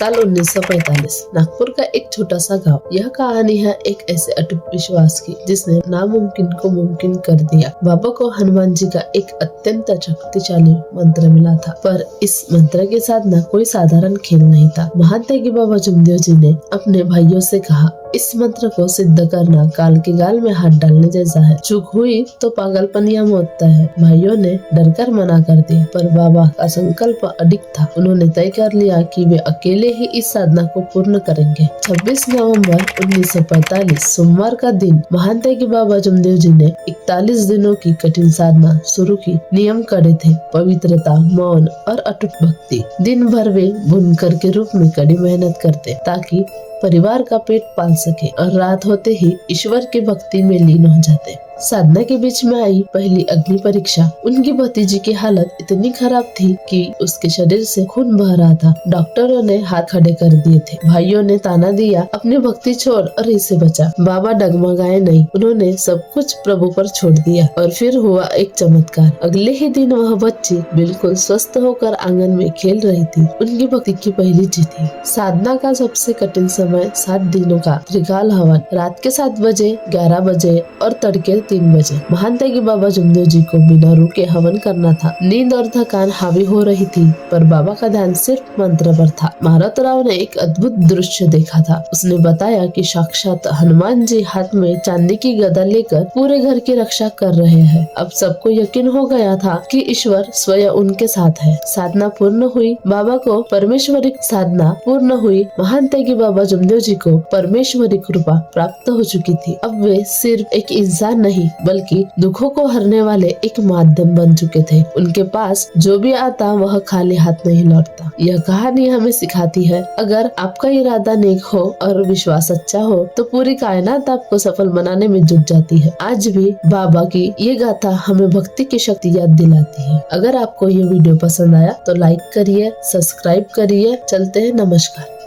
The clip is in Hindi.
साल 1945 नागपुर का एक छोटा सा गांव। यह कहानी है एक ऐसे अटूट विश्वास की जिसने नामुमकिन को मुमकिन कर दिया। बाबा को हनुमान जी का एक अत्यंत शक्तिशाली मंत्र मिला था, पर इस मंत्र की साधना कोई साधारण खेल नहीं था। महान त्यागी बाबा जमदेव जी ने अपने भाइयों से कहा, इस मंत्र को सिद्ध करना काल के गाल में हाथ डालने जैसा है। चूक हुई तो पागलपन या मौत तय है। भाइयों ने डरकर मना कर दिया, पर बाबा का संकल्प अडिग था। उन्होंने तय कर लिया कि वे अकेले ही इस साधना को पूर्ण करेंगे। 26 नवंबर 1945 सोमवार का दिन महान त्यागी बाबा जमदेव जी ने 41 दिनों की कठिन साधना शुरू की। नियम कड़े थे, पवित्रता, मौन और अटूट भक्ति। दिन भर वे बुनकर के रूप में कड़ी मेहनत करते ताकि परिवार का पेट पाल सके और रात होते ही ईश्वर की भक्ति में लीन हो जाते। साधना के बीच में आई पहली अग्नि परीक्षा। उनकी भतीजी की हालत इतनी खराब थी कि उसके शरीर से खून बह रहा था। डॉक्टरों ने हाथ खड़े कर दिए थे। भाइयों ने ताना दिया, अपनी भक्ति छोड़ और इसे बचा। बाबा डगमगाए नहीं, उन्होंने सब कुछ प्रभु पर छोड़ दिया। और फिर हुआ एक चमत्कार। अगले ही दिन वह बच्ची बिल्कुल स्वस्थ होकर आंगन में खेल रही थी। उनकी भक्ति की पहली जीत थी। साधना का सबसे कठिन समय 7 दिनों का त्रिकाल हवन, रात के 7 बजे, 11 बजे और तड़के 3 बजे। महान त्यागी बाबा जमदेव जी को बिना रुके हवन करना था। नींद और थकान हावी हो रही थी, पर बाबा का ध्यान सिर्फ मंत्र पर था। मारुत राव ने एक अद्भुत दृश्य देखा था। उसने बताया कि साक्षात हनुमान जी हाथ में चांदी की गदा लेकर पूरे घर की रक्षा कर रहे हैं। अब सबको यकीन हो गया था कि ईश्वर स्वयं उनके साथ है। साधना पूर्ण हुई। बाबा को परमेश्वरी साधना पूर्ण हुई। महान त्यागी बाबा जमदेव जी को परमेश्वरी कृपा प्राप्त हो चुकी थी। अब वे सिर्फ एक इंसान नहीं बल्कि दुखों को हरने वाले एक माध्यम बन चुके थे। उनके पास जो भी आता वह खाली हाथ नहीं लौटता। यह कहानी हमें सिखाती है, अगर आपका इरादा नेक हो और विश्वास अच्छा हो तो पूरी कायनात आपको सफल बनाने में जुट जाती है। आज भी बाबा की ये गाथा हमें भक्ति की शक्ति याद दिलाती है। अगर आपको ये वीडियो पसंद आया तो लाइक करिए, सब्सक्राइब करिए। चलते हैं, नमस्कार।